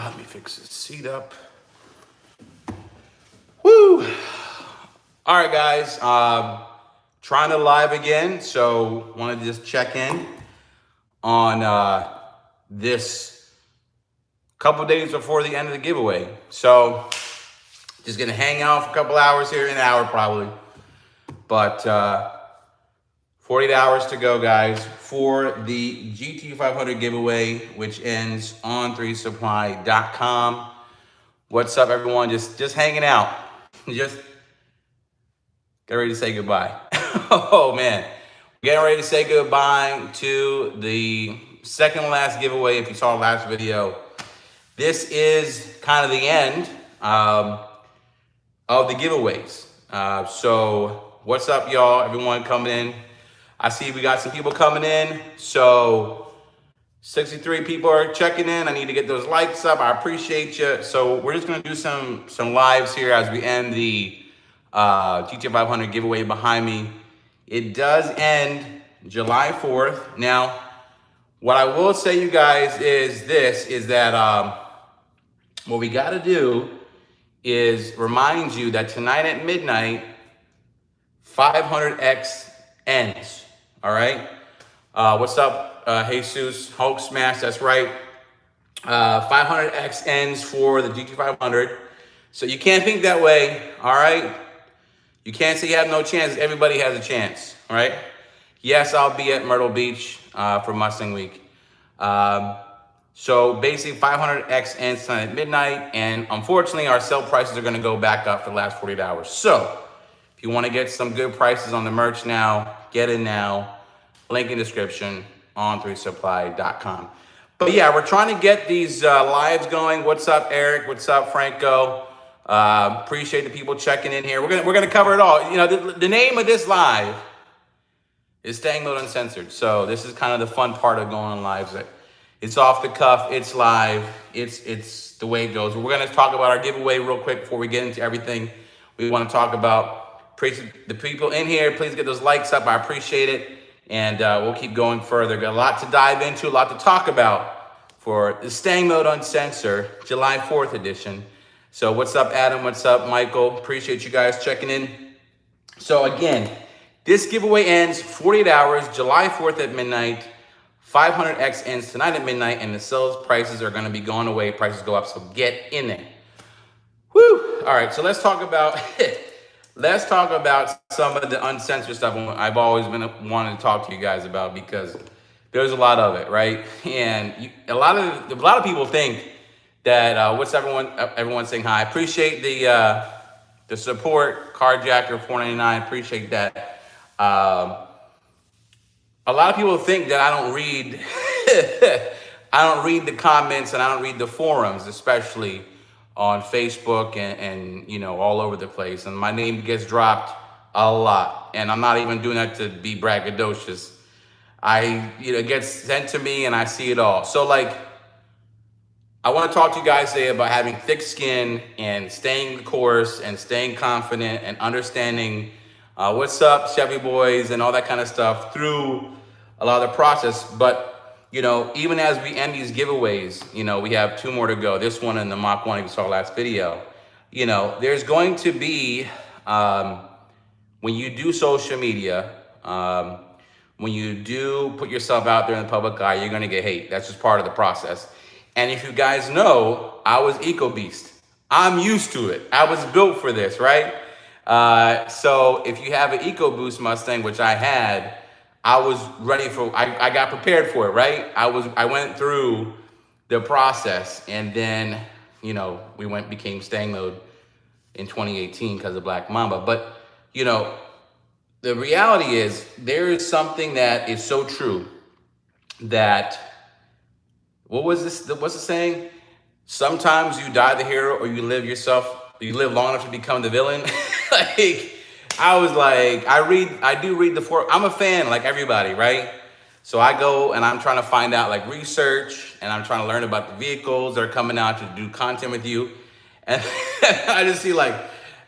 Let me fix this seat up. Woo! All right, guys. Trying to live again, so wanted to just check in on this couple days before the end of the giveaway. So just gonna hang out for a couple hours here, an hour probably, but 48 hours to go, guys, for the GT500 giveaway, which ends on 3supply.com. What's up, everyone? Just hanging out. Just get ready to say goodbye. Oh man, getting ready to say goodbye to the second to last giveaway. If you saw the last video, this is kind of the end of the giveaways. So what's up, y'all? Everyone coming in. I see we got some people coming in. So 63 people are checking in. I need to get those likes up. I appreciate you. So we're just gonna do some lives here as we end the GT500 giveaway behind me. It does end July 4th. Now, what I will say, you guys, is that what we gotta do is remind you that tonight at midnight, 500X ends. All right. What's up, Jesus? Hulk Smash. That's right. 500X ends for the GT500. So you can't think that way. All right. You can't say you have no chance. Everybody has a chance. All right. Yes, I'll be at Myrtle Beach for Mustang Week. So basically 500X ends tonight at midnight. And unfortunately, our sale prices are going to go back up for the last 48 hours. So if you want to get some good prices on the merch now, get in now. Link in description on 3supply.com. But yeah, we're trying to get these lives going. What's up, Eric? What's up, Franco? Appreciate the people checking in here. We're gonna cover it all. You know, the name of this live is STANGMODE Uncensored. So this is kind of the fun part of going on lives. It's off the cuff. It's live. It's the way it goes. We're gonna talk about our giveaway real quick before we get into everything we want to talk about. The people in here, please get those likes up. I appreciate it. And we'll keep going further. Got a lot to dive into, a lot to talk about for the STANGMODE Uncensored July 4th edition. So what's up, Adam? What's up, Michael? Appreciate you guys checking in. So again, this giveaway ends 48 hours, July 4th at midnight. 500X ends tonight at midnight, and the sales prices are going to be going away. Prices go up, so get in there. Woo! All right, so let's talk about let's talk about some of the uncensored stuff I've always been wanting to talk to you guys about, because there's a lot of it, right? And a lot of people think that what's everyone saying hi. Appreciate the support, Carjacker 499. Appreciate that. A lot of people think that I don't read I don't read the comments and I don't read the forums, especially on Facebook and you know, all over the place. And my name gets dropped a lot. And I'm not even doing that to be braggadocious. It gets sent to me and I see it all. So like, I want to talk to you guys today about having thick skin and staying the course and staying confident and understanding what's up, Chevy boys, and all that kind of stuff through a lot of the process. But you know, even as we end these giveaways, you know, we have 2 more to go. This one and the Mach 1 you saw last video. You know, there's going to be, when you do social media, when you do put yourself out there in the public eye, you're going to get hate. That's just part of the process. And if you guys know, I was Eco Beast. I'm used to it. I was built for this, right? So if you have an EcoBoost Mustang, which I had, I was ready for, I got prepared for it, right? I went through the process, and then, you know, became STANGMODE in 2018 because of Black Mamba. But, you know, the reality is there is something that is so true that, what's the saying? Sometimes you die the hero or you live long enough to become the villain. Like, I was like, I do read the forum. I'm a fan like everybody, right? So I go and I'm trying to find out like research, and I'm trying to learn about the vehicles that are coming out to do content with you. And I just see like,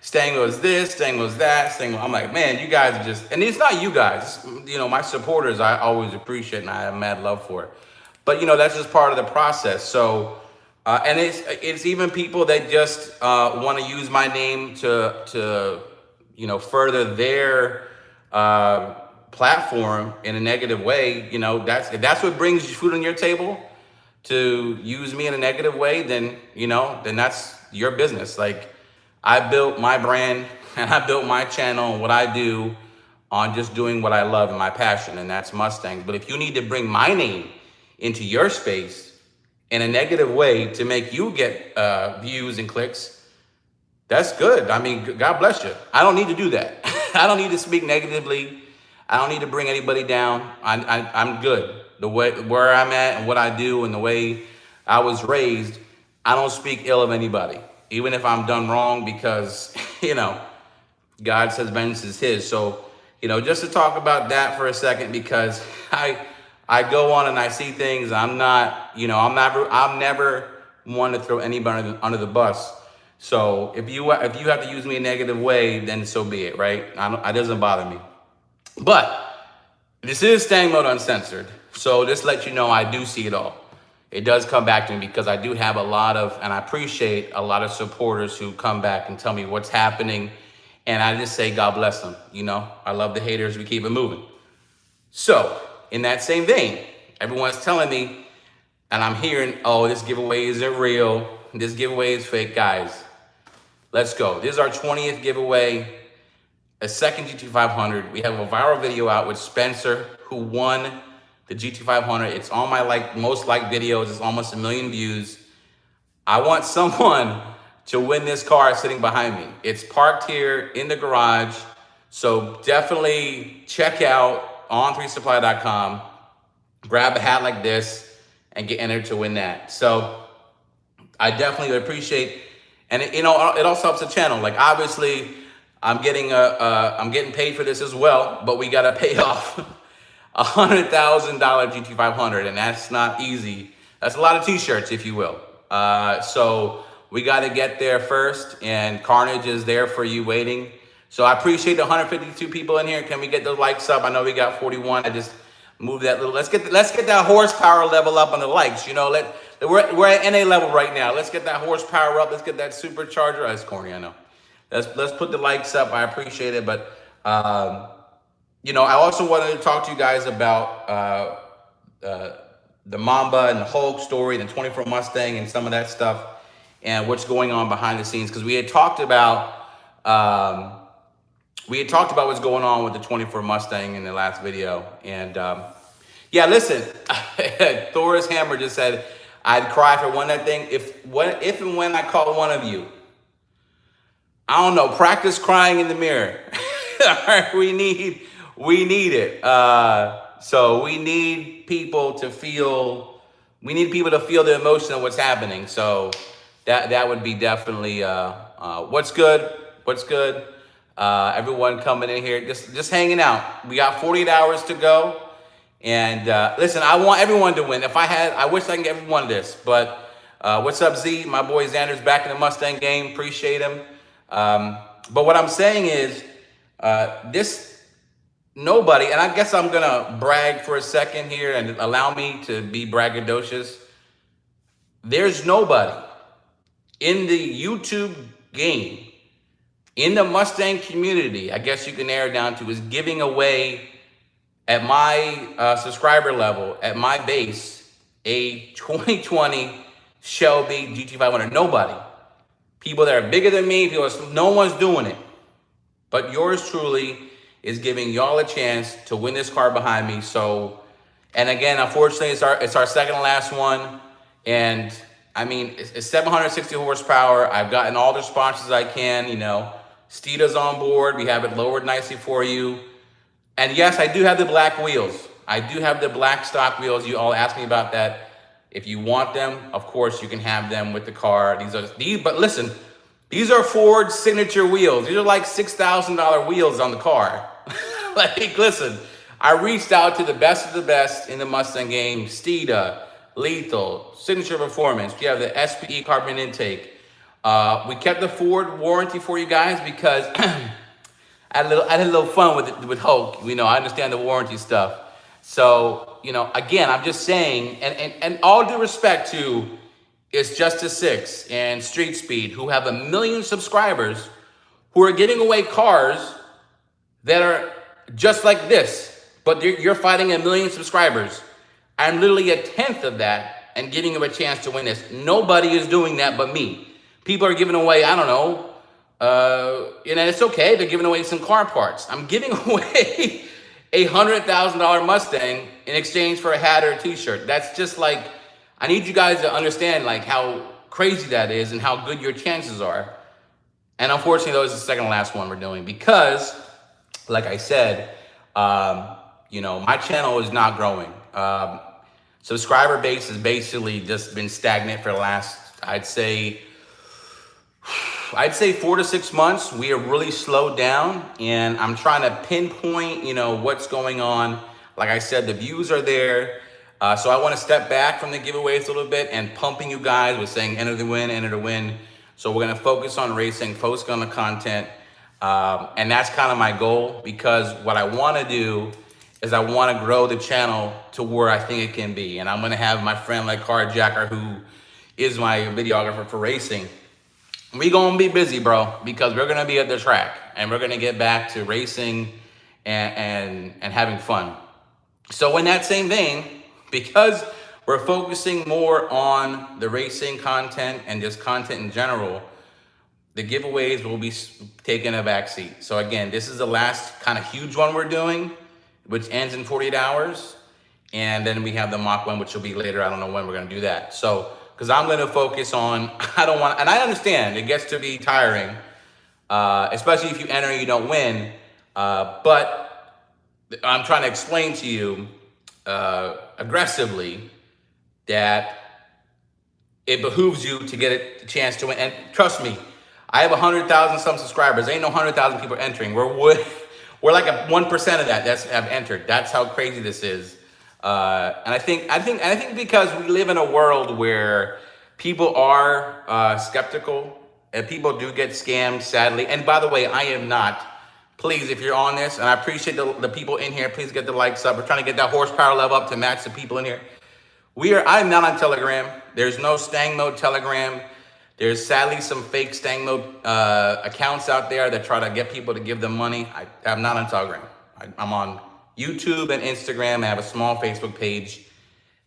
STANGMODE's this, STANGMODE's that, STANGMODE. I'm like, man, you guys are just, and it's not you guys, you know, my supporters, I always appreciate and I have mad love for it. But, you know, that's just part of the process. So And it's even people that just want to use my name to further their platform in a negative way. If that's what brings food on your table, to use me in a negative way, then that's your business. Like, I built my brand and I built my channel and what I do on just doing what I love and my passion, and that's Mustangs. But if you need to bring my name into your space in a negative way to make you get views and clicks, that's good. I mean, God bless you. I don't need to do that. I don't need to speak negatively. I don't need to bring anybody down. I'm good. The way where I'm at and what I do and the way I was raised, I don't speak ill of anybody, even if I'm done wrong, because God says vengeance is His. So just to talk about that for a second, because I go on and I see things. I'm never one to throw anybody under the bus. So if you have to use me in a negative way, then so be it, right? It doesn't bother me. But this is Stang Mode Uncensored. So just let you know, I do see it all. It does come back to me, because I do have and I appreciate a lot of supporters who come back and tell me what's happening. And I just say, God bless them. I love the haters. We keep it moving. So in that same vein, everyone's telling me, and I'm hearing, oh, this giveaway isn't real. This giveaway is fake. Guys, let's go. This is our 20th giveaway, a second GT500. We have a viral video out with Spencer, who won the GT500. It's on my most liked videos. It's almost 1 million views. I want someone to win this car sitting behind me. It's parked here in the garage. So definitely check out on3supply.com, grab a hat like this and get entered to win that. So I definitely would appreciate, and it also helps the channel. Like, obviously I'm getting paid for this as well, but we got to pay off a $100,000 GT500, and that's not easy. That's a lot of t-shirts, if you will. So we got to get there first, and Carnage is there for you waiting. So I appreciate the 152 people in here. Can we get those likes up? I know we got 41. I just moved that little. Let's get that horsepower level up on the likes. We're at NA level right now. Let's get that horsepower up. Let's get that supercharger. That's corny, I know. Let's put the likes up. I appreciate it, but I also wanted to talk to you guys about the Mamba and the Hulk story, the 24 Mustang, and some of that stuff, and what's going on behind the scenes, because we had talked about what's going on with the 24 Mustang in the last video. And yeah, listen, Thor's Hammer just said, I'd cry if I won that thing. If and when I call one of you, I don't know, practice crying in the mirror. All right, we need it. So we need people to feel the emotion of what's happening. So that would be definitely what's good. Everyone coming in here, just hanging out. We got 48 hours to go. And listen, I want everyone to win. I wish I could get everyone this. But what's up, Z? My boy Xander's back in the Mustang game. Appreciate him. But what I'm saying is, nobody, and I guess I'm gonna brag for a second here and allow me to be braggadocious. There's nobody in the YouTube game, in the Mustang community, I guess you can narrow it down to, is giving away at my subscriber level, at my base, a 2020 Shelby GT500. Nobody. People that are bigger than me, no one's doing it. But yours truly is giving y'all a chance to win this car behind me. So, and again, unfortunately, it's our second to last one. And I mean, it's 760 horsepower. I've gotten all the sponsors I can, Steeda's on board. We have it lowered nicely for you. And yes, I do have the black wheels. I do have the black stock wheels. You all asked me about that. If you want them, of course, you can have them with the car. But listen, these are Ford signature wheels. These are like $6,000 wheels on the car. Listen, I reached out to the best of the best in the Mustang game. Steeda, Lethal, Signature Performance. We have the SPE carbon intake. We kept the Ford warranty for you guys because I had a little fun with Hulk. I understand the warranty stuff. So, again, I'm just saying, and all due respect to it's Justice 6 and Street Speed, who have 1 million subscribers, who are giving away cars that are just like this, but you're fighting 1 million subscribers. I'm literally 1/10 of that and giving you a chance to win this. Nobody is doing that but me. People are giving away, I don't know, it's okay. They're giving away some car parts. I'm giving away a $100,000 Mustang in exchange for a hat or a t-shirt. That's just like, I need you guys to understand like how crazy that is and how good your chances are. And unfortunately, that was the second to last one we're doing because, like I said, my channel is not growing. Subscriber base has basically just been stagnant for the last, I'd say 4 to 6 months. We are really slowed down, and I'm trying to pinpoint, what's going on. Like I said, the views are there. So I want to step back from the giveaways a little bit and pumping you guys with saying enter the win, enter the win. So we're going to focus on racing, focus on the content. And that's kind of my goal, because what I want to do is I want to grow the channel to where I think it can be. And I'm going to have my friend like Carjacker, who is my videographer for racing. We going to be busy, bro, because we're going to be at the track and we're going to get back to racing and having fun. So in that same vein, because we're focusing more on the racing content and just content in general, the giveaways will be taking a backseat. So again, this is the last kind of huge one we're doing, which ends in 48 hours. And then we have the mock one, which will be later. I don't know when we're going to do that. So, because I'm going to focus on, and I understand it gets to be tiring, especially if you enter and you don't win. But I'm trying to explain to you aggressively that it behooves you to get a chance to win. And trust me, I have 100,000 some subscribers. There ain't no 100,000 people entering. We're like 1% of that have entered. That's how crazy this is. And I think because we live in a world where people are skeptical and people do get scammed, sadly. And by the way, I am not. Please, if you're on this, and I appreciate the people in here, please get the likes up. We're trying to get that horsepower level up to match the people in here. I'm not on Telegram. There's no Stang Mode Telegram. There's sadly some fake Stang Mode accounts out there that try to get people to give them money. I'm not on Telegram. I'm on YouTube and Instagram. I have a small Facebook page.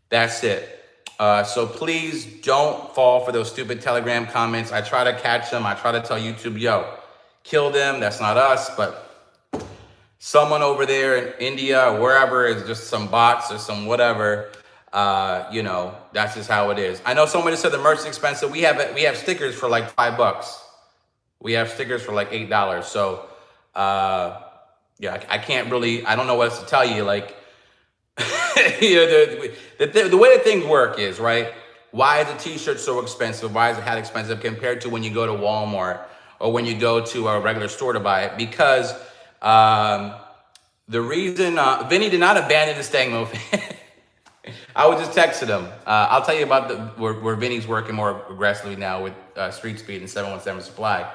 That's it. So please don't fall for those stupid Telegram comments. I try to catch them. I try to tell YouTube, yo, kill them. That's not us. But someone over there in India or wherever is just some bots or some whatever. That's just how it is. I know somebody said the merch is expensive. We have stickers for like $5. We have stickers for like $8. So, yeah, I can't really, I don't know what else to tell you. Like, the way that things work is, right? Why is a t-shirt so expensive? Why is a hat expensive compared to when you go to Walmart or when you go to a regular store to buy it? Because the reason, Vinny did not abandon the Stang Mode. I was just texting him. I'll tell you about where Vinny's working more aggressively now with Street Speed and 717 Supply.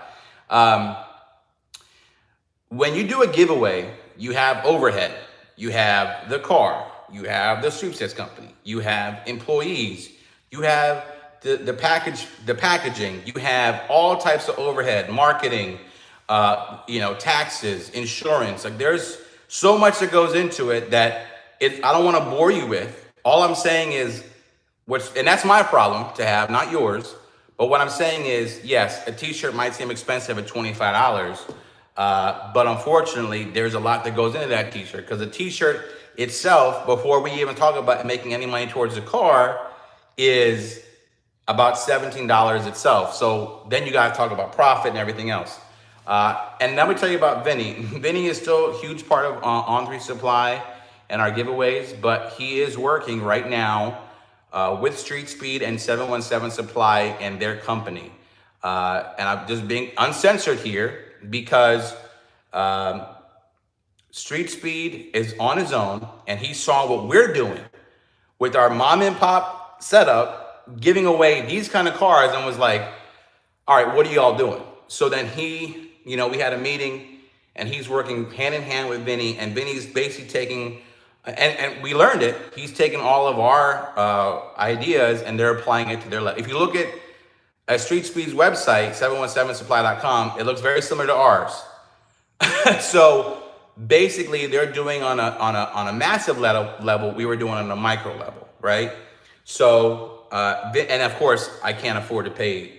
When you do a giveaway, you have overhead. You have the car. You have the sweepstakes company. You have employees. You have the packaging. You have all types of overhead, marketing, taxes, insurance. Like there's so much that goes into it that I don't want to bore you with. All I'm saying is, and that's my problem to have, not yours. But what I'm saying is, yes, a t-shirt might seem expensive at $25. But unfortunately, there's a lot that goes into that t-shirt, because the t-shirt itself, before we even talk about making any money towards the car, is about $17 itself. So then you got to talk about profit and everything else. And let me tell you about Vinny. Vinny is still a huge part of On3 Supply and our giveaways, but he is working right now with Street Speed and 717 Supply and their company. And I'm just being uncensored here, because Street Speed is on his own, and he saw what we're doing with our mom and pop setup, giving away these kind of cars, and was like, all right, what are y'all doing? So then we had a meeting, and he's working hand in hand with Vinny, and Vinny's basically taking and we learned it. He's taken all of our ideas and they're applying it to their life. If you look at Street Speed's website, 717supply.com, it looks very similar to ours. So basically, they're doing on a massive level. We were doing on a micro level, right? So and of course, I can't afford to pay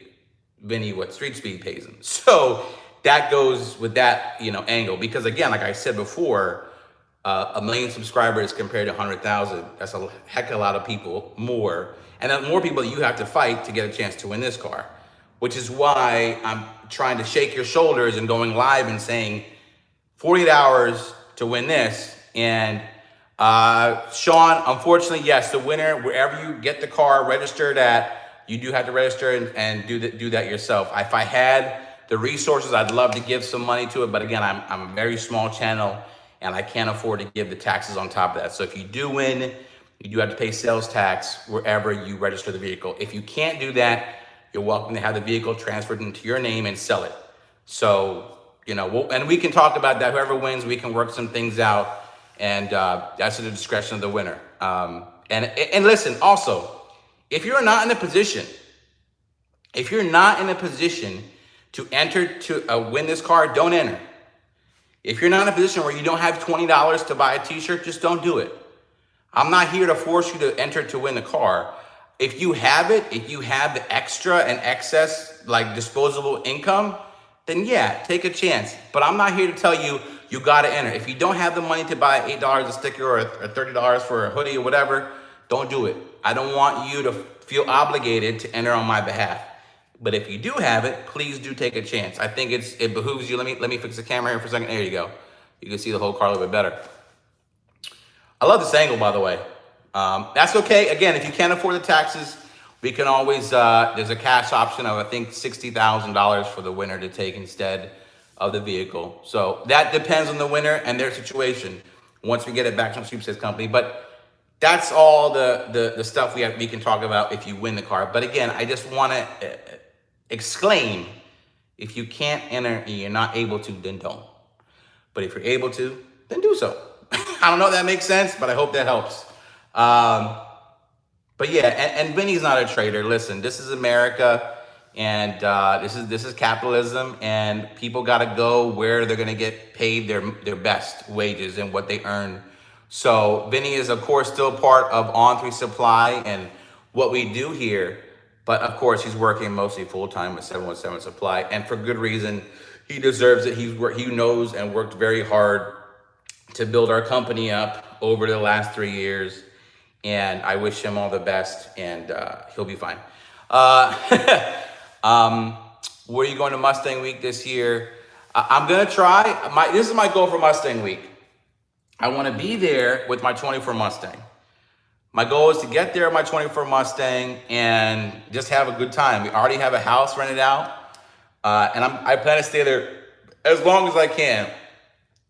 Vinny what Street Speed pays him. So that goes with that angle, because again, like I said before, 1 million subscribers compared to 100,000, that's a heck of a lot of people more. And then more people that you have to fight to get a chance to win this car, which is why I'm trying to shake your shoulders and going live and saying 48 hours to win this. And Sean, unfortunately, yes, the winner, wherever you get the car registered at, you do have to register and do that yourself. If I had the resources, I'd love to give some money to it. But again, I'm a very small channel and I can't afford to give the taxes on top of that. So if you do win, you do have to pay sales tax wherever you register the vehicle. If you can't do that, you're welcome to have the vehicle transferred into your name and sell it. So, and we can talk about that. Whoever wins, we can work some things out. And that's at the discretion of the winner. And listen, also, if you're not in a position to enter to win this car, don't enter. If you're not in a position where you don't have $20 to buy a t-shirt, just don't do it. I'm not here to force you to enter to win the car. If you have it, if you have the extra and excess, like disposable income, then yeah, take a chance. But I'm not here to tell you, you gotta enter. If you don't have the money to buy $8 a sticker or $30 for a hoodie or whatever, don't do it. I don't want you to feel obligated to enter on my behalf. But if you do have it, please do take a chance. I think it behooves you. Let me fix the camera here for a second. There you go. You can see the whole car a little bit better. I love this angle, by the way. That's okay. Again, if you can't afford the taxes, we can always, there's a cash option of, I think, $60,000 for the winner to take instead of the vehicle. So that depends on the winner and their situation once we get it back from Sweepstakes Company. But that's all the stuff we can talk about if you win the car. But again, I just want to exclaim, if you can't enter and you're not able to, then don't. But if you're able to, then do so. I don't know if that makes sense, but I hope that helps. But yeah, and Vinny's not a traitor. Listen, this is America, and this is capitalism, and people got to go where they're going to get paid their best wages and what they earn. So Vinny is, of course, still part of On3 Supply and what we do here. But of course, he's working mostly full-time with 717 Supply, and for good reason. He deserves it. He knows and worked very hard to build our company up over the last 3 years. And I wish him all the best, and he'll be fine. Where are you going to Mustang Week this year? I'm going to try. This is my goal for Mustang Week. I want to be there with my 24 Mustang. My goal is to get there with my 24 Mustang and just have a good time. We already have a house rented out, and I plan to stay there as long as I can.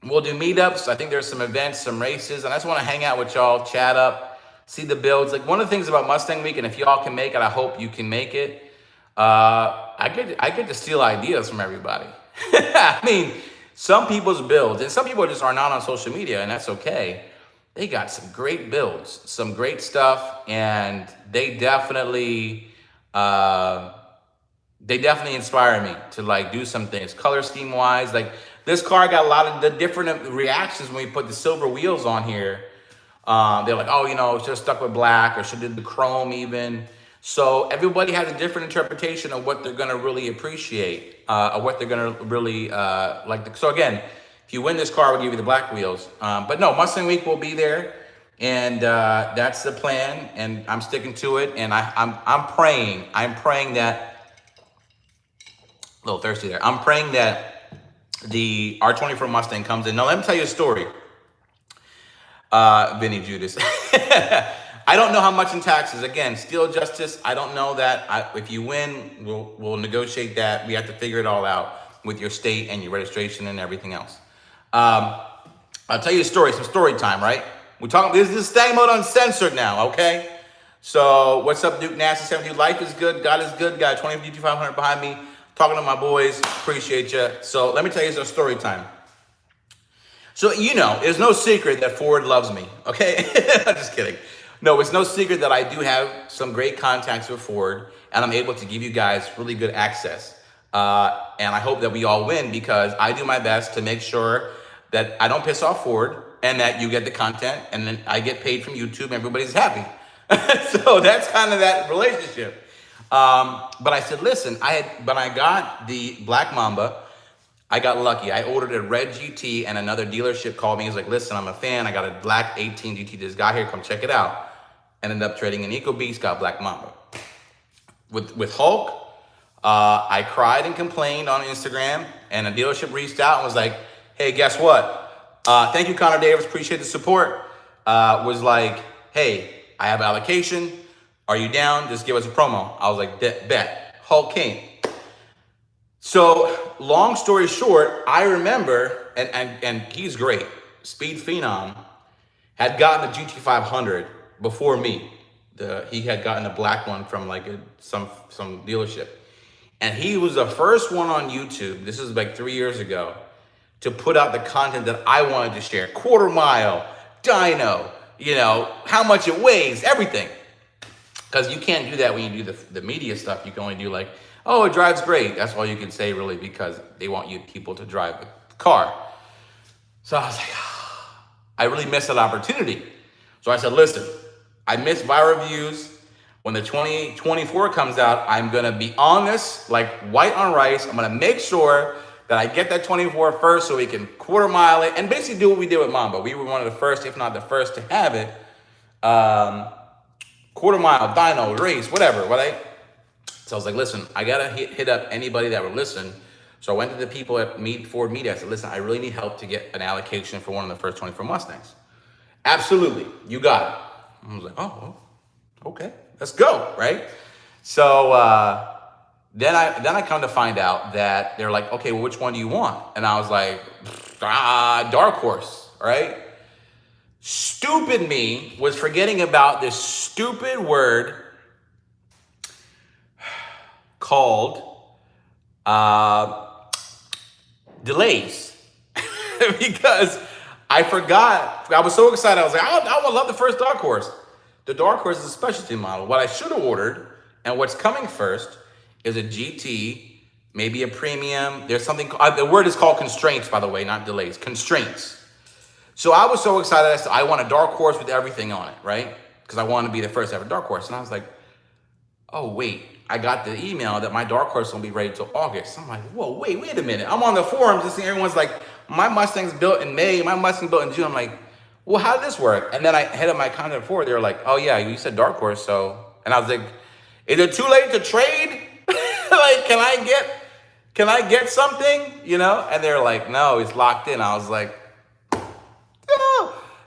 We'll do meetups. I think there's some events, some races, and I just want to hang out with y'all, chat up, see the builds. Like, one of the things about Mustang Week, and if y'all can make it, I hope you can make it. I get to steal ideas from everybody. I mean, some people's builds, and some people just are not on social media, and that's okay. They got some great builds, some great stuff, and they definitely inspire me to like do some things. Color scheme wise, like this car got a lot of the different reactions when we put the silver wheels on here. They're like, oh, it's just stuck with black, or should do the chrome even. So everybody has a different interpretation of what they're gonna really appreciate, or what they're gonna really like. So again, if you win this car, we'll give you the black wheels. But no, Mustang Week will be there, and that's the plan, and I'm sticking to it. And I'm praying that, a little thirsty there. I'm praying that the R24 Mustang comes in. Now let me tell you a story. Vinny Judas. I don't know how much in taxes. Again, steel justice. I don't know that. If you win, we'll negotiate that. We have to figure it all out with your state and your registration and everything else. I'll tell you a story. Some story time, right? We're talking. This is Stang Mode Uncensored now, okay? So what's up, Duke Nasty 72? Life is good. God is good. Got 20-500 behind me. Talking to my boys. Appreciate you. So let me tell you some story time. So, it's no secret that Ford loves me, okay? I'm just kidding. No, it's no secret that I do have some great contacts with Ford, and I'm able to give you guys really good access. And I hope that we all win, because I do my best to make sure that I don't piss off Ford and that you get the content, and then I get paid from YouTube and everybody's happy. So that's kind of that relationship. But I said, listen, when I got the Black Mamba, I got lucky. I ordered a red GT, and another dealership called me. He's like, listen, I'm a fan. I got a black 18 GT. This guy here, come check it out. Ended up trading an EcoBeast, got Black Mamba. With Hulk, I cried and complained on Instagram, and a dealership reached out and was like, hey, guess what? Thank you, Connor Davis. Appreciate the support. Was like, hey, I have allocation. Are you down? Just give us a promo. I was like, bet. Hulk came. So long story short, I remember, and he's great, Speed Phenom had gotten the GT500 before me. He had gotten a black one from like some dealership. And he was the first one on YouTube, this is like 3 years ago, to put out the content that I wanted to share. Quarter mile, dyno, how much it weighs, everything. Because you can't do that when you do the media stuff. You can only do like, oh, it drives great. That's all you can say, really, because they want you people to drive the car. So I was like, I really missed that opportunity. So I said, listen, I missed viral views. When the 2024 comes out, I'm gonna be on this like white on rice. I'm gonna make sure that I get that 24 first so we can quarter mile it and basically do what we did with Mamba. We were one of the first, if not the first, to have it. Quarter mile, dyno, race, whatever, right? So I was like, listen, I gotta hit up anybody that would listen. So I went to the people at Ford Media. I said, listen, I really need help to get an allocation for one of the first 24 Mustangs. Absolutely, you got it. I was like, oh, okay, let's go, right? So then I come to find out that they're like, okay, well, which one do you want? And I was like, Dark Horse, right? Stupid me was forgetting about this stupid word called delays. Because I forgot. I was so excited. I was like, I would love the first Dark Horse. The Dark Horse is a specialty model. What I should have ordered, and what's coming first, is a GT, maybe a premium. There's something, the word is called constraints, by the way, not delays, constraints. So I was so excited. I said, I want a Dark Horse with everything on it, right? Because I wanted to be the first ever Dark Horse. And I was like, oh, wait, I got the email that my Dark Horse won't be ready till August. I'm like, whoa, wait a minute. I'm on the forums and seeing everyone's like, my Mustang's built in May, my Mustang's built in June. I'm like, well, how did this work? And then I hit up my content forward. They were like, oh yeah, you said Dark Horse, so. And I was like, is it too late to trade? Like, can I get something? And they're like, no, it's locked in. I was like,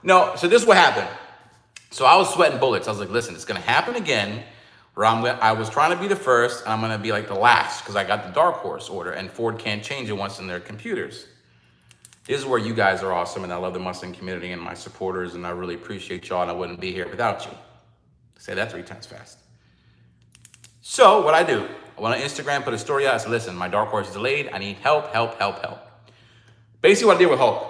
no. So this is what happened. So I was sweating bullets. I was like, listen, it's gonna happen again, where I was trying to be the first, and I'm gonna be like the last, because I got the Dark Horse order, and Ford can't change it once in their computers. This is where you guys are awesome, and I love the Mustang community and my supporters, and I really appreciate y'all, and I wouldn't be here without you. Say that 3 times fast. So what I do, I went on Instagram, put a story out, I said, listen, my Dark Horse is delayed, I need help. Basically what I did with Hulk,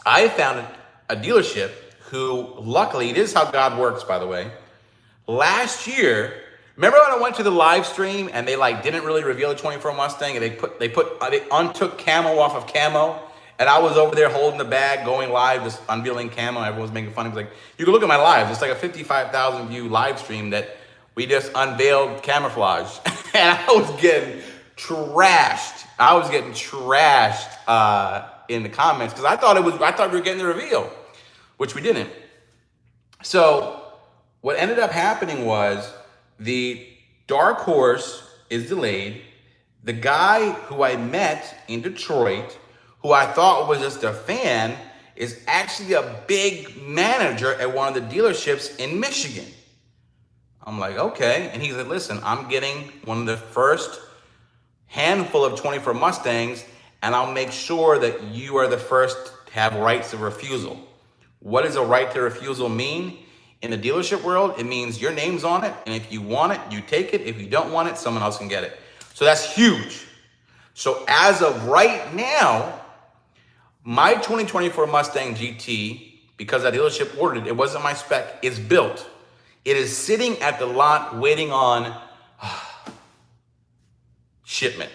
I found a dealership who, luckily, this is how God works, by the way. Last year, remember when I went to the live stream and they didn't really reveal the 24 Mustang, and they untook camo off of camo, and I was over there holding the bag, going live, just unveiling camo. Everyone was making fun. It was like, you can look at my lives. It's like a 55,000 view live stream that we just unveiled camouflage, and I was getting trashed. In the comments, because I thought we were getting the reveal, which we didn't. So what ended up happening was the Dark Horse is delayed. The guy who I met in Detroit, who I thought was just a fan, is actually a big manager at one of the dealerships in Michigan. I'm like, okay. And he's like, listen, I'm getting one of the first handful of 24 Mustangs, and I'll make sure that you are the first to have rights of refusal. What does a right to refusal mean? In the dealership world, it means your name's on it, and if you want it, you take it. If you don't want it, someone else can get it. So that's huge. So as of right now, My 2024 Mustang GT, because that dealership ordered it, it wasn't my spec, is built. It is sitting at the lot waiting on shipment.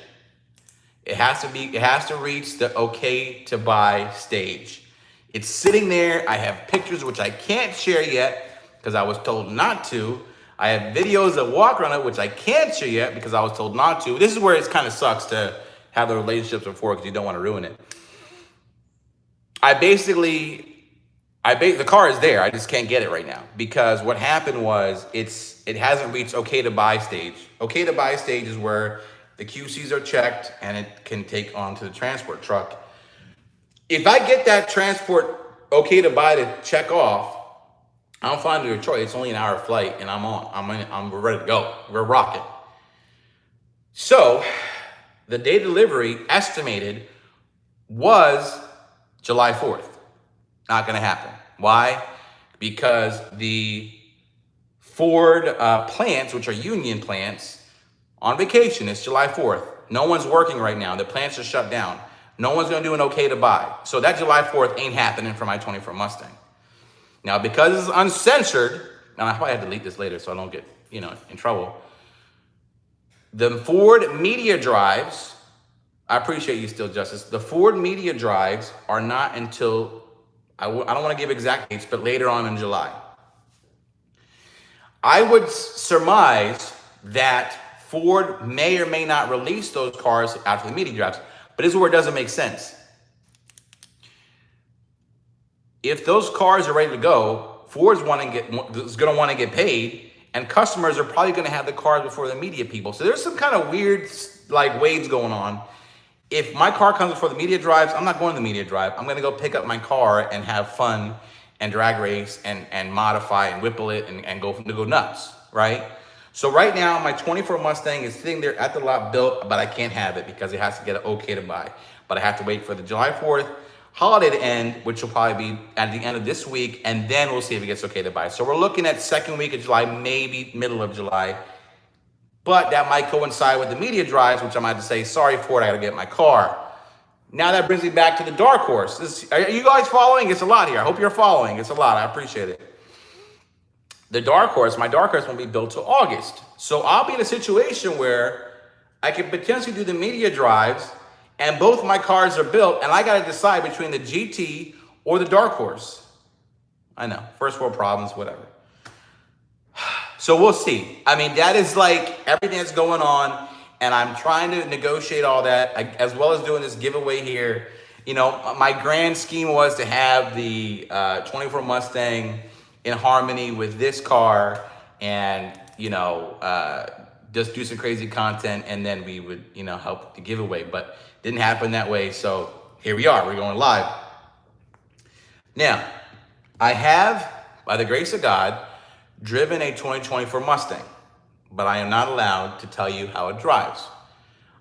It has to reach the okay to buy stage. It's sitting there. I have pictures which I can't share yet because I was told not to. I have videos that walk around it which I can't share yet because I was told not to. This is where it kind of sucks to have the relationships before because you don't want to ruin it. The car is there. I just can't get it right now because what happened was it hasn't reached okay to buy stage. Okay to buy stage is where the QCs are checked and it can take onto the transport truck. If I get that transport okay to buy to check off, I'm flying to Detroit. It's only an hour flight and we're ready to go. We're rocking. So the day delivery estimated was July 4th. Not gonna happen. Why? Because the Ford plants, which are union plants, on vacation. It's July 4th. No one's working right now. The plants are shut down. No one's gonna do an okay to buy. So that July 4th ain't happening for my 24 Mustang. Now, because it's uncensored, and I probably have to delete this later so I don't get, in trouble. The Ford media drives, I appreciate you still, Justice. The Ford media drives are not until, I don't want to give exact dates, but later on in July. I would surmise that Ford may or may not release those cars after the media drives, but this is where it doesn't make sense. If those cars are ready to go, Ford's is going to want to get paid, and customers are probably going to have the cars before the media people. So there's some kind of weird waves going on. If my car comes before the media drives, I'm not going to the media drive. I'm going to go pick up my car and have fun and drag race and modify and whipple it and go nuts, right? So right now, my 24 Mustang is sitting there at the lot built, but I can't have it because it has to get an okay to buy. But I have to wait for the July 4th holiday to end, which will probably be at the end of this week, and then we'll see if it gets okay to buy. So we're looking at second week of July, maybe middle of July. But that might coincide with the media drives, which I might have to say, sorry, Ford, I gotta get my car. Now that brings me back to the dark horse. Are you guys following? It's a lot here. I hope you're following. It's a lot. I appreciate it. The dark horse, my dark horse won't be built till August. So I'll be in a situation where I could potentially do the media drives and both my cars are built and I got to decide between the GT or the dark horse. I know, first world problems, whatever. So we'll see. I mean, that is everything that's going on, and I'm trying to negotiate all that as well as doing this giveaway here. My grand scheme was to have the 24 Mustang in harmony with this car and, just do some crazy content, and then we would, help the giveaway. But didn't happen that way, so here we are. We're going live. Now, I have, by the grace of God, driven a 2024 Mustang, but I am not allowed to tell you how it drives.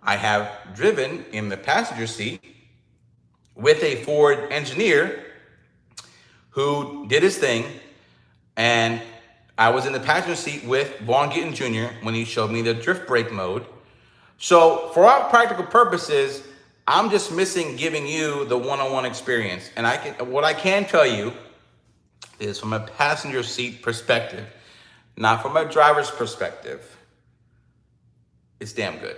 I have driven in the passenger seat with a Ford engineer who did his thing, and I was in the passenger seat with Vaughn Gittin Jr. when he showed me the drift brake mode. So for all practical purposes, I'm just missing giving you the one-on-one experience. And what I can tell you is from a passenger seat perspective, not from a driver's perspective, it's damn good.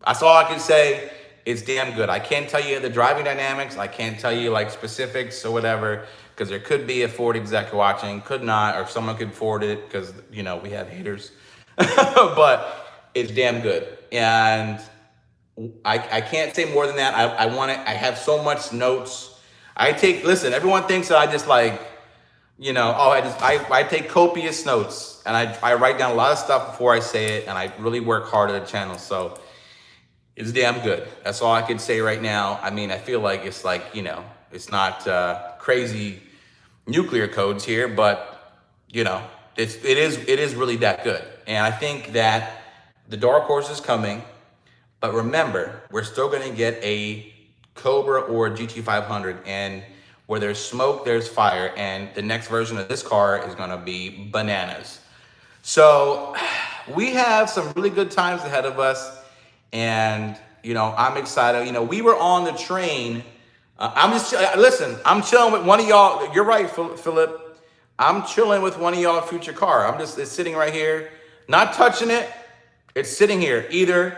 That's all I can say. It's damn good. I can't tell you the driving dynamics. I can't tell you specifics or whatever, because there could be a Ford exec watching, could not, or someone could forward it because, we have haters. But it's damn good. And I can't say more than that. I have so much notes. Listen, everyone thinks that I just I take copious notes, and I write down a lot of stuff before I say it, and I really work hard at the channel. So it's damn good. That's all I can say right now. I mean, I feel like it's it's not crazy nuclear codes here, but it is really that good. And I think that the dark horse is coming. But remember, we're still going to get a Cobra or a GT500, and where there's smoke, there's fire, and the next version of this car is going to be bananas. So we have some really good times ahead of us, and I'm excited. We were on the train Listen, I'm chilling with one of y'all. You're right, Philip. I'm chilling with one of y'all future car. It's sitting right here, not touching it. It's sitting here. Either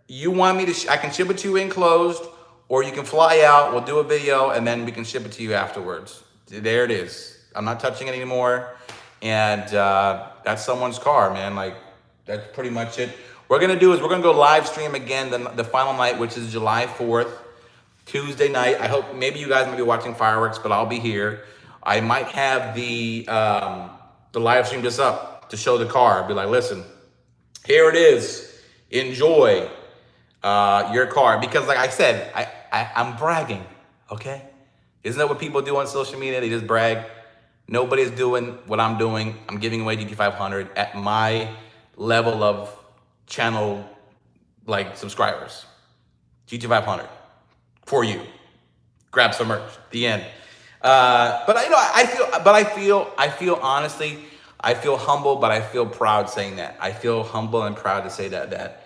you want me to, I can ship it to you enclosed, or you can fly out. We'll do a video and then we can ship it to you afterwards. There it is. I'm not touching it anymore. And that's someone's car, man. Like, that's pretty much it. What we're gonna do is we're gonna go live stream again the final night, which is July 4th. Tuesday night. I hope maybe you guys might be watching fireworks, but I'll be here. I might have the live stream just up to show the car. Be like, listen, here it is. Enjoy your car. Because like I said, I'm bragging, okay? Isn't that what people do on social media? They just brag. Nobody's doing what I'm doing. I'm giving away GT500 at my level of channel like subscribers. GT500. For you, grab some merch. The end. But I feel honestly, I feel humble, but I feel proud saying that. I feel humble and proud to say that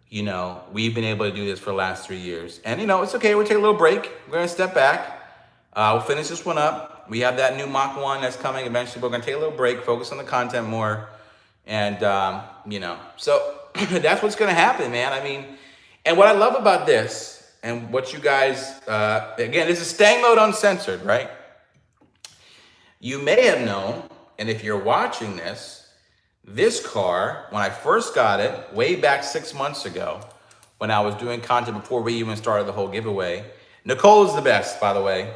you know, we've been able to do this for the last 3 years, and you know, it's okay. We'll take a little break. We're gonna step back. We'll finish this one up. We have that new Mach 1 that's coming eventually. We're gonna take a little break, focus on the content more, and you know, so that's what's gonna happen, man. I mean, and what I love about this. And what you guys, again, this is Stang Mode Uncensored, right? You may have known, and if you're watching this car, when I first got it, way back 6 months ago, when I was doing content before we even started the whole giveaway. Nicole is the best, by the way.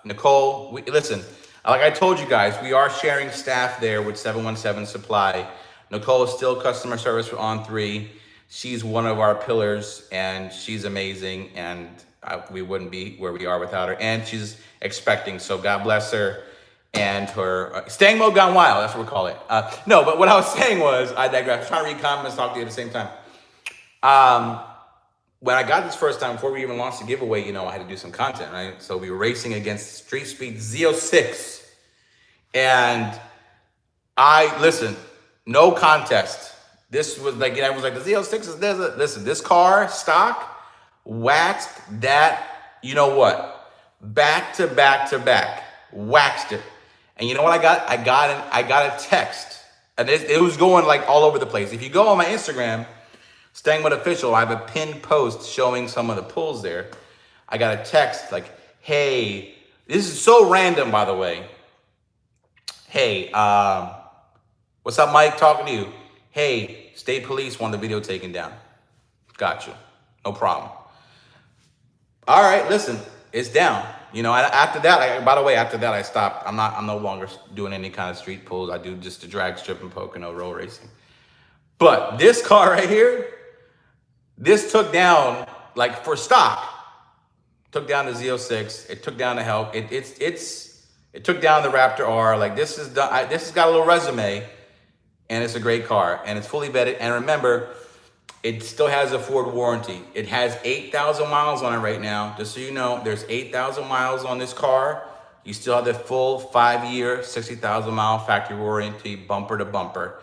Nicole, listen, like I told you guys, we are sharing staff there with 717 Supply. Nicole is still customer service for On3. She's one of our pillars, and she's amazing, and we wouldn't be where we are without her. And she's expecting, so God bless her and her. Stang Mode Gone Wild, that's what we call it. No, but what I was saying was, I digress. I was trying to read comments, talk to you at the same time. When I got this first time, before we even launched the giveaway, you know, I had to do some content, right? So we were racing against Street Speed Z06. And listen, no contest. This was like, I was like, the Z06 is this. Listen, this car, stock, waxed that, you know what? Back to back to back, waxed it. And you know what I got? I got a text. And it was going like all over the place. If you go on my Instagram, STANGMODE Official, I have a pinned post showing some of the pulls there. I got a text like, hey, this is so random, by the way. Hey, what's up, Mike? Talking to you. Hey, state police want the video taken down. Got you. No problem. All right, listen, it's down. You know, after that, by the way, after that, I stopped. I'm no longer doing any kind of street pulls. I do just the drag strip and Pocono roll racing. But this car right here, this took down, like for stock, took down the Z06. It took down the Help. It took down the Raptor R. Like this has got a little resume. And it's a great car, and it's fully vetted. And remember, it still has a Ford warranty. It has 8,000 miles on it right now. Just so you know, there's 8,000 miles on this car. You still have the full 5-year, 60,000 mile factory warranty, bumper to bumper.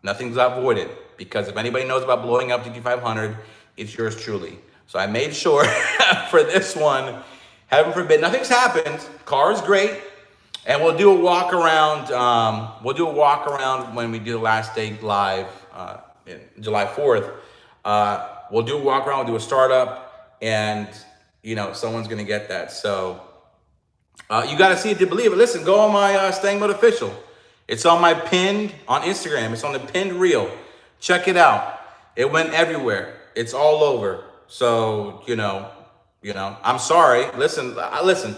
Nothing's avoided, because if anybody knows about blowing up the GT500, it's yours truly. So I made sure for this one, heaven forbid, nothing's happened. Car is great. And we'll do a walk around. When we do the last day live, July 4th. We'll do a walk around. We'll do a startup, and you know someone's gonna get that. So you got to see it to believe it. Listen, go on my STANGMODE Official. It's on my pinned on Instagram. It's on the pinned reel. Check it out. It went everywhere. It's all over. So you know. I'm sorry. Listen.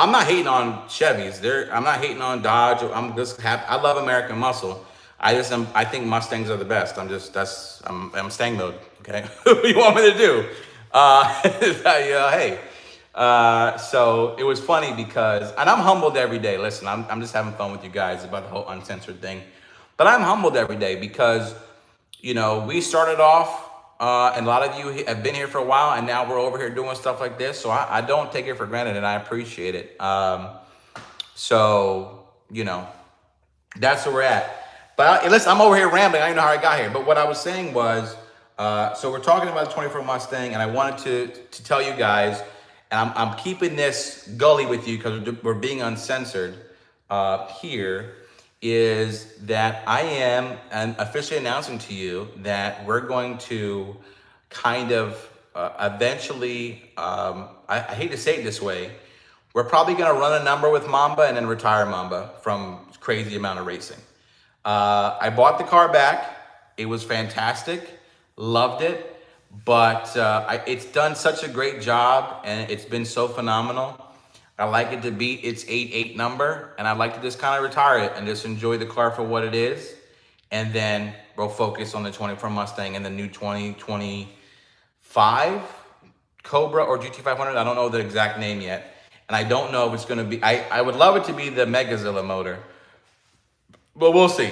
I'm not hating on Chevys. I'm not hating on Dodge. I'm just happy. I love American muscle. I think Mustangs are the best. I'm Stang Mode. Okay, what do you want me to do? Hey. So it was funny because, and I'm humbled every day. Listen, I'm just having fun with you guys about the whole uncensored thing, but I'm humbled every day because, you know, we started off. And a lot of you have been here for a while, and now we're over here doing stuff like this. So I don't take it for granted, and I appreciate it. So, you know, that's where we're at. But listen, I'm over here rambling. I don't know how I got here. But what I was saying was, so we're talking about the 24 Mustang, and I wanted to tell you guys, and I'm keeping this gully with you because we're being uncensored here, is that I am officially announcing to you that we're going to kind of eventually, I hate to say it this way, we're probably going to run a number with Mamba and then retire Mamba from crazy amount of racing. I bought the car back. It was fantastic. Loved it. But it's done such a great job and it's been so phenomenal. I like it to beat its 8-8 number, and I'd like to just kind of retire it and just enjoy the car for what it is. And then we'll focus on the 24 Mustang and the new 2025 Cobra or GT500. I don't know the exact name yet. And I don't know if it's going to be, I would love it to be the Megazilla motor, but we'll see.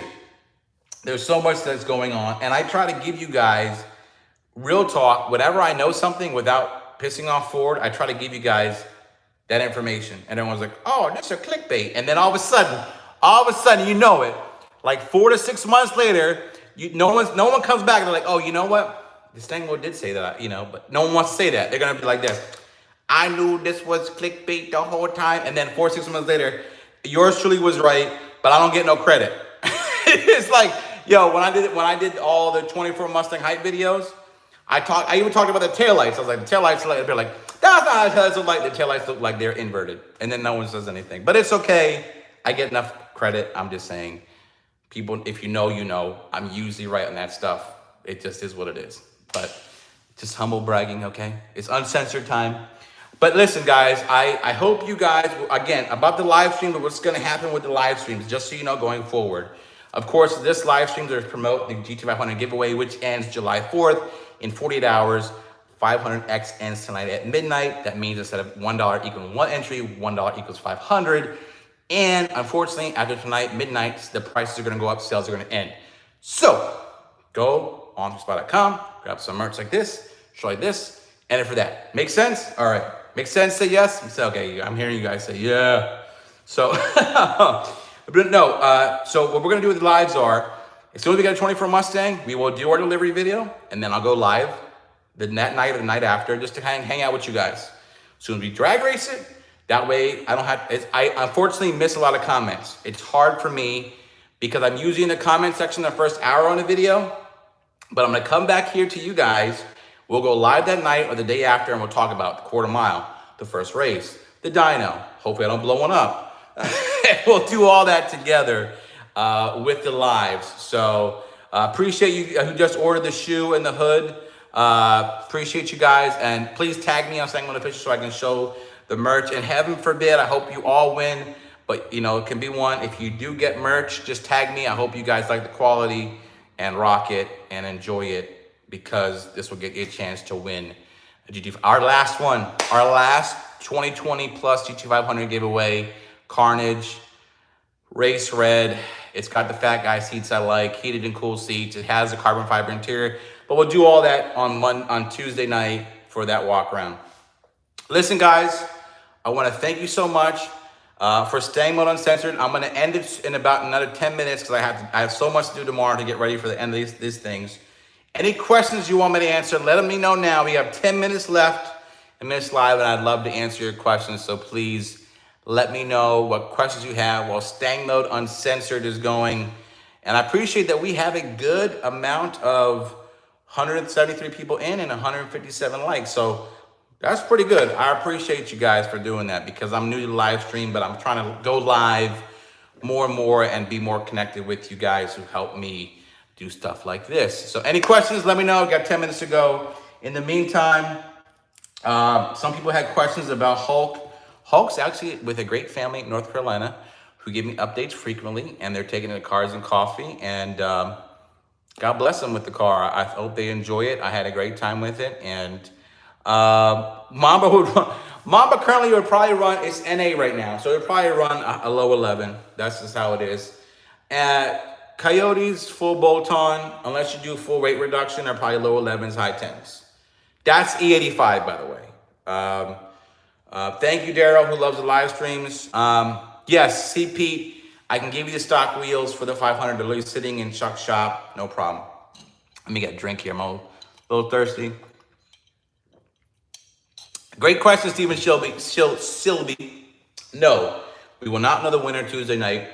There's so much that's going on. And I try to give you guys real talk. Whenever I know something without pissing off Ford, I try to give you guys that information. And everyone's like, oh, that's a clickbait. And then all of a sudden, you know it. Like 4 to 6 months later, no one comes back and they're like, oh, you know what? The STANGMODE did say that, you know, but no one wants to say that. They're going to be like this. I knew this was clickbait the whole time. And then 4 or 6 months later, yours truly was right, but I don't get no credit. It's like, yo, when I did all the 24 Mustang hype videos, I even talked about the taillights. I was like, the taillights, they're like, that's not how taillights look like. The taillights look like they're inverted. And then no one says anything. But it's okay. I get enough credit. I'm just saying, people, if you know, you know. I'm usually right on that stuff. It just is what it is. But just humble bragging, okay? It's uncensored time. But listen, guys, I hope you guys, again, about the live stream, but what's going to happen with the live streams, just so you know, going forward. Of course, this live stream is to promote the GT500 giveaway, which ends July 4th in 48 hours. 500X ends tonight at midnight. That means instead of $1 equaling 1 entry, $1 equals 500. And unfortunately, after tonight, midnight, the prices are going to go up, sales are going to end. So go on to spot.com, grab some merch like this, show like this, enter for that. Make sense? All right. Make sense? Say yes. Say, okay, I'm hearing you guys say, yeah. So, but no, so what we're going to do with the lives are, as soon as we get a 24 Mustang, we will do our delivery video, and then I'll go live that night or the night after, just to hang out with you guys. As soon as we drag race it, that way I don't have, I unfortunately miss a lot of comments. It's hard for me because I'm usually in the comment section the first hour on the video, but I'm gonna come back here to you guys. We'll go live that night or the day after, and we'll talk about the quarter mile, the first race, the dyno. Hopefully I don't blow one up. We'll do all that together with the lives. So appreciate you who just ordered the shoe and the hood. Appreciate you guys, and please tag me on STANGMODE Official so I can show the merch. And heaven forbid, I hope you all win, but you know, it can be one. If you do get merch, just tag me. I hope you guys like the quality and rock it and enjoy it, because this will get you a chance to win a GT. Our last 2020 plus GT500 giveaway, Carnage, Race Red. It's got the fat guy seats I like, heated and cool seats. It has a carbon fiber interior. But we'll do all that on Tuesday night for that walk around. Listen, guys, I want to thank you so much for STANGMODE Uncensored. I'm going to end it in about another 10 minutes because I have so much to do tomorrow to get ready for the end of these things. Any questions you want me to answer, let me know now. We have 10 minutes left in this live, and I'd love to answer your questions. So please let me know what questions you have while STANGMODE Uncensored is going. And I appreciate that we have a good amount of 173 people in and 157 likes. So that's pretty good. I appreciate you guys for doing that, because I'm new to the live stream, but I'm trying to go live more and more and be more connected with you guys who help me do stuff like this. So any questions, let me know. We've got 10 minutes to go. In the meantime, some people had questions about Hulk. Hulk's actually with a great family in North Carolina who give me updates frequently, and they're taking it to Cars and Coffee, and God bless them with the car. I hope they enjoy it. I had a great time with it. And Mamba currently would probably run, it's NA right now, so it would probably run a low 11. That's just how it is. Coyotes, full bolt-on, unless you do full weight reduction, are probably low 11s, high 10s. That's E85, by the way. Thank you, Daryl, who loves the live streams. Yes, see Pete, I can give you the stock wheels for the 500. They're literally sitting in Chuck's shop, no problem. Let me get a drink here, I'm a little thirsty. Great question, Stephen Silby. No, we will not know the winner Tuesday night.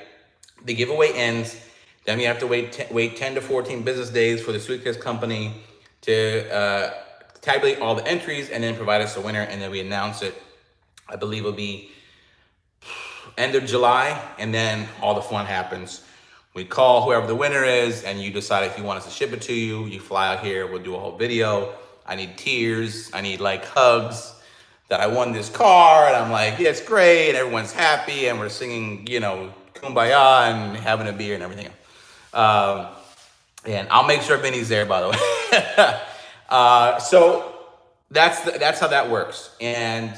The giveaway ends. Then we have to wait 10 to 14 business days for the suitcase company to tabulate all the entries and then provide us a winner. And then we announce it. I believe it'll be end of July, and then all the fun happens. We call whoever the winner is, and you decide if you want us to ship it to you. You fly out here, we'll do a whole video. I need tears, I need like hugs that I won this car, and I'm like, yeah, it's great, and everyone's happy, and we're singing, you know, Kumbaya and having a beer and everything else. And I'll make sure Vinny's there, by the way. So that's how that works. And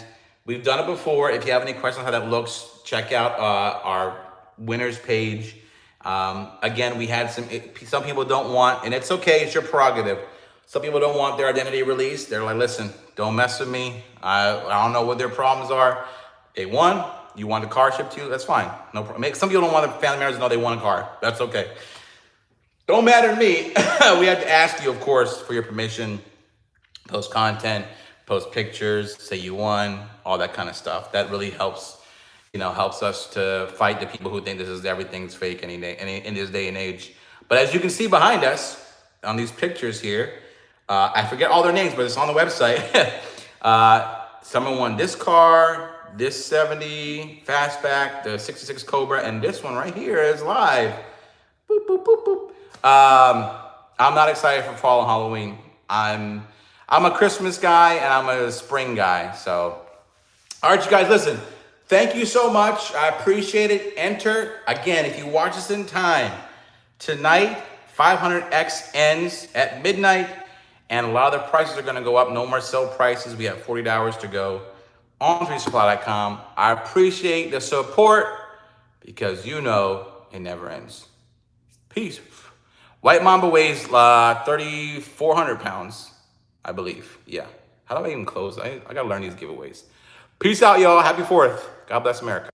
we've done it before. If you have any questions on how that looks, check out our winners page. Again, we had some people don't want, and it's okay, it's your prerogative. Some people don't want their identity released. They're like, listen, don't mess with me. I don't know what their problems are. They won. You want the car shipped to you? That's fine. No problem. Some people don't want their family members to know they won a car. That's okay. Don't matter to me. We have to ask you, of course, for your permission. Post content, post pictures, say you won, all that kind of stuff. That really helps, helps us to fight the people who think everything's fake in this day and age. But as you can see behind us on these pictures here, I forget all their names, but it's on the website. Someone won this car, this 70 Fastback, the 66 Cobra, and this one right here is live. Boop, boop, boop, boop. I'm not excited for fall and Halloween. I'm a Christmas guy and I'm a spring guy. So, all right, you guys, listen. Thank you so much. I appreciate it. Enter again if you watch this in time. Tonight, 500X ends at midnight, and a lot of the prices are going to go up. No more sale prices. We have 40 hours to go on 3supply.com. I appreciate the support because it never ends. Peace. White Mamba weighs 3,400 pounds, I believe. Yeah. How do I even close? I got to learn these giveaways. Peace out, y'all. Happy 4th. God bless America.